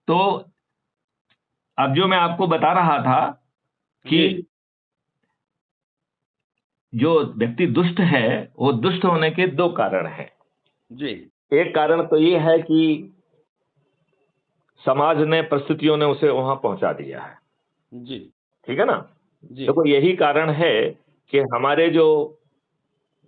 तो अब जो मैं आपको बता रहा था कि जो व्यक्ति दुष्ट है वो दुष्ट होने के दो कारण हैं जी। एक कारण तो ये है कि समाज ने, परिस्थितियों ने उसे वहां पहुंचा दिया है। जी। ठीक है ना। जी। देखो यही कारण है कि हमारे जो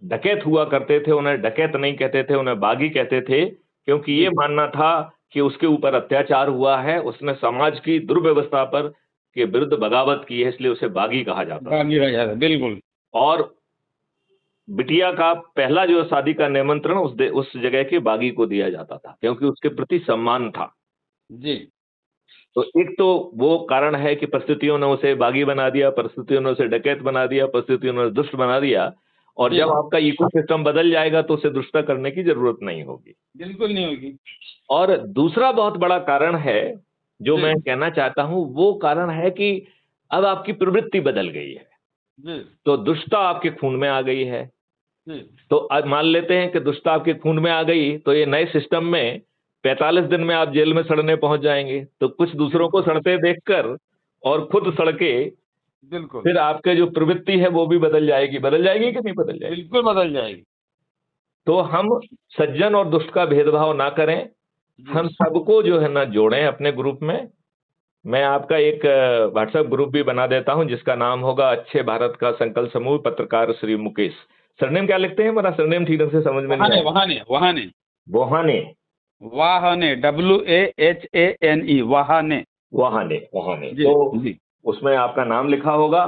डकैत हुआ करते थे उन्हें डकैत नहीं कहते थे, उन्हें बागी कहते थे, क्योंकि ये मानना था कि उसके ऊपर अत्याचार हुआ है, उसने समाज की दुर्व्यवस्था पर के विरुद्ध बगावत की है, इसलिए उसे बागी कहा जाता था। बागी कहा जाता, बिल्कुल। और बिटिया का पहला जो शादी का निमंत्रण उस जगह के बागी को दिया जाता था, क्योंकि उसके प्रति सम्मान था। जी। तो एक तो वो कारण है कि परिस्थितियों ने उसे बागी बना दिया, परिस्थितियों ने उसे डकैत बना दिया, परिस्थितियों ने दुष्ट बना दिया, और जब आपका इकोसिस्टम बदल जाएगा तो उसे दुष्टता करने की जरूरत नहीं होगी। बिल्कुल नहीं होगी। और दूसरा बहुत बड़ा कारण है जो मैं कहना चाहता हूं, वो कारण है कि अब आपकी प्रवृत्ति बदल गई है। तो दुष्टता आपके खून में आ गई है। तो अब मान लेते हैं कि दुष्टता आपके खून में आ गई, तो ये नए सिस्टम में 45 दिन में आप जेल में सड़ने पहुंच जाएंगे। तो कुछ दूसरों को सड़ते देखकर और खुद सड़के बिल्कुल फिर आपके जो प्रवृत्ति है वो भी बदल जाएगी कि नहीं बदल जाएगी? बिल्कुल बदल जाएगी। तो हम सज्जन और दुष्ट का भेदभाव ना करें, हम सबको जो है ना जोड़ें अपने ग्रुप में। मैं आपका एक व्हाट्सएप ग्रुप भी बना देता हूं जिसका नाम होगा अच्छे भारत का संकल्प समूह, पत्रकार श्री मुकेश। सरनेम क्या लिखते हैं? मेरा सरनेम ठीक ढंग से समझ में नहीं आया। वहाने वहाने वहाने वाहने, WAHANE, वहाने। वहाने वहाने। तो उसमें आपका नाम लिखा होगा।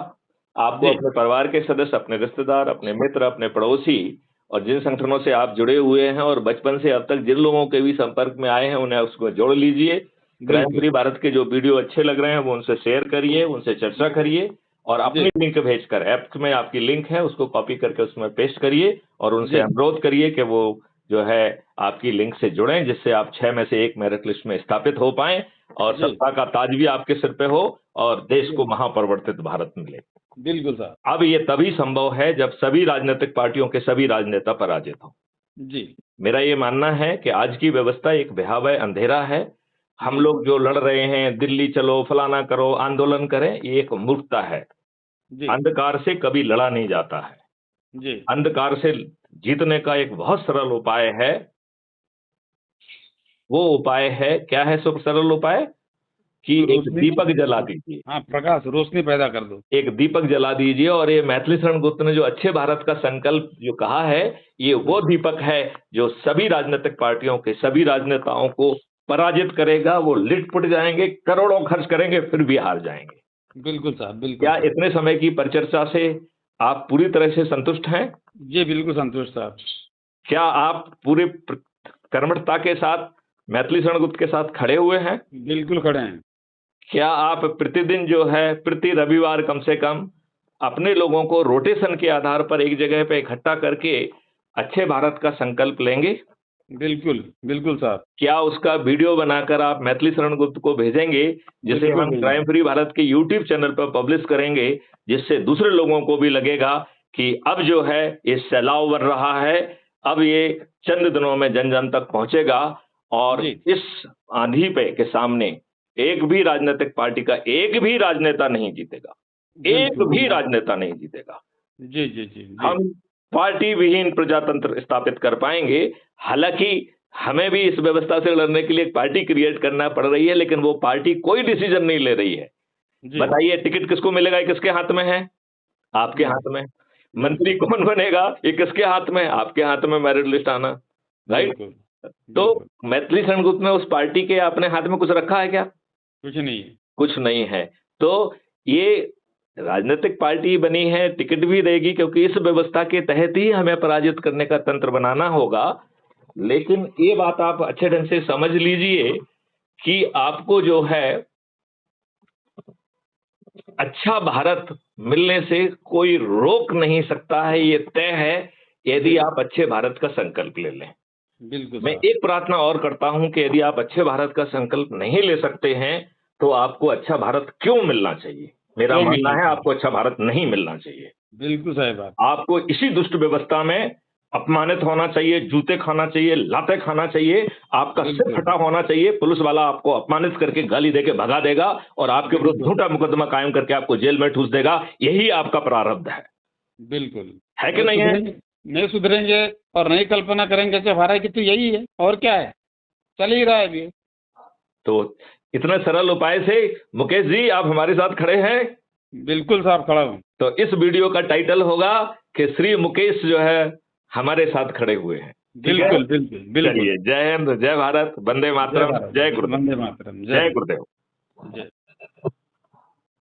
आपको अपने परिवार के सदस्य, अपने रिश्तेदार, अपने मित्र, अपने पड़ोसी और जिन संगठनों से आप जुड़े हुए हैं और बचपन से अब तक जिन लोगों के भी संपर्क में आए हैं उन्हें उसको जोड़ लीजिए। क्राइम फ्री भारत के जो वीडियो अच्छे लग रहे हैं वो उनसे शेयर करिए, उनसे चर्चा करिए, और अपनी लिंक भेजकर, ऐप में आपकी लिंक है उसको कॉपी करके उसमें पेस्ट करिए और उनसे अनुरोध करिए कि वो जो है आपकी लिंक से जुड़ें, जिससे आप 6 में से 1 मेरिट लिस्ट में स्थापित हो पाएं और सत्ता का ताज भी आपके सिर पे हो और देश को महापरिवर्तित भारत मिले। बिल्कुल सर। अब ये तभी संभव है जब सभी राजनीतिक पार्टियों के सभी राजनेता पराजित हों। जी। मेरा ये मानना है कि आज की व्यवस्था एक भयावह अंधेरा है। हम लोग जो लड़ रहे हैं, दिल्ली चलो, फलाना करो, आंदोलन करें, ये एक मूर्खता है। अंधकार से कभी लड़ा नहीं जाता है। अंधकार से जीतने का एक बहुत सरल उपाय है। वो उपाय है, क्या है सब सरल उपाय? कि एक दीपक जला दीजिए। हाँ, प्रकाश, रोशनी पैदा कर दो। एक दीपक जला दीजिए। और ये मैथिली शरण गुप्त ने जो अच्छे भारत का संकल्प जो कहा है, ये वो दीपक है जो सभी राजनीतिक पार्टियों के सभी राजनेताओं को पराजित करेगा। वो लिट-पुट जाएंगे, करोड़ों खर्च करेंगे, फिर भी हार जाएंगे। बिल्कुल साहब, बिल्कुल। क्या इतने समय की परिचर्चा से आप पूरी तरह से संतुष्ट हैं? जी बिल्कुल संतुष्ट साहब। क्या आप पूरे कर्मठता के साथ मैथिली शरण गुप्त के साथ खड़े हुए हैं? बिल्कुल खड़े हैं। क्या आप प्रतिदिन जो है, प्रति रविवार कम से कम अपने लोगों को रोटेशन के आधार पर एक जगह पे इकट्ठा करके अच्छे भारत का संकल्प लेंगे? बिल्कुल बिल्कुल साहब। क्या उसका वीडियो बनाकर आप मैथिली शरण गुप्त को भेजेंगे, जिसे हम क्राइम फ्री भारत के यूट्यूब चैनल पर पब्लिश करेंगे, जिससे दूसरे लोगों को भी लगेगा कि अब जो है ये सैलाव बढ़ रहा है, अब ये चंद दिनों में जन जन तक पहुंचेगा और इस आंधी पे के सामने एक भी राजनीतिक पार्टी का एक भी राजनेता नहीं जीतेगा। एक भी राजनेता नहीं जीतेगा। जी जी जी, जी। हम पार्टी विहीन प्रजातंत्र स्थापित कर पाएंगे। हालांकि हमें भी इस व्यवस्था से लड़ने के लिए एक पार्टी क्रिएट करना पड़ रही है, लेकिन वो पार्टी कोई डिसीजन नहीं ले रही है। बताइए टिकट किसको मिलेगा? ये किसके हाथ में है? आपके हाथ में। मंत्री कौन बनेगा? ये किसके हाथ में? आपके हाथ में मेरिट लिस्ट आना, राइट? तो मैथिली शरण गुप्त ने उस पार्टी के अपने हाथ में कुछ रखा है क्या? कुछ नहीं, कुछ नहीं है। तो ये राजनीतिक पार्टी बनी है, टिकट भी देगी, क्योंकि इस व्यवस्था के तहत ही हमें पराजित करने का तंत्र बनाना होगा। लेकिन ये बात आप अच्छे ढंग से समझ लीजिए कि आपको जो है अच्छा भारत मिलने से कोई रोक नहीं सकता है, ये तय है, यदि आप अच्छे भारत का संकल्प ले लें। बिल्कुल। मैं एक प्रार्थना और करता हूं कि यदि आप अच्छे भारत का संकल्प नहीं ले सकते हैं तो आपको अच्छा भारत क्यों मिलना चाहिए? मेरा मानना है आपको अच्छा भारत नहीं मिलना चाहिए। बिल्कुल सही बात। आपको इसी दुष्ट व्यवस्था में अपमानित होना चाहिए, जूते खाना चाहिए, लाते खाना चाहिए, आपका सिर बिल्कुल फटा होना चाहिए, पुलिस वाला आपको अपमानित करके गाली देके भगा देगा और आपके विरुद्ध बिल्कुल झूठा मुकदमा कायम करके आपको जेल में ठूस देगा। यही आपका प्रारब्ध बिल्कुल है कि नहीं है? नहीं सुधरेंगे और नहीं कल्पना करेंगे कि हमारा कि तो यही है और क्या है, चल ही रहा है अभी। तो इतने सरल उपाय से मुकेश जी आप हमारे साथ खड़े हैं। बिल्कुल साहब खड़ा हूँ। तो इस वीडियो का टाइटल होगा कि श्री मुकेश जो है हमारे साथ खड़े हुए हैं। ठीक है, बिल्कुल बिल्कुल बिल्कुल। चलिए, जय हिंद, जय भारत, वंदे मातरम, जय गुरुदेव, वंदे मातरम, जय गुरुदेव। जय।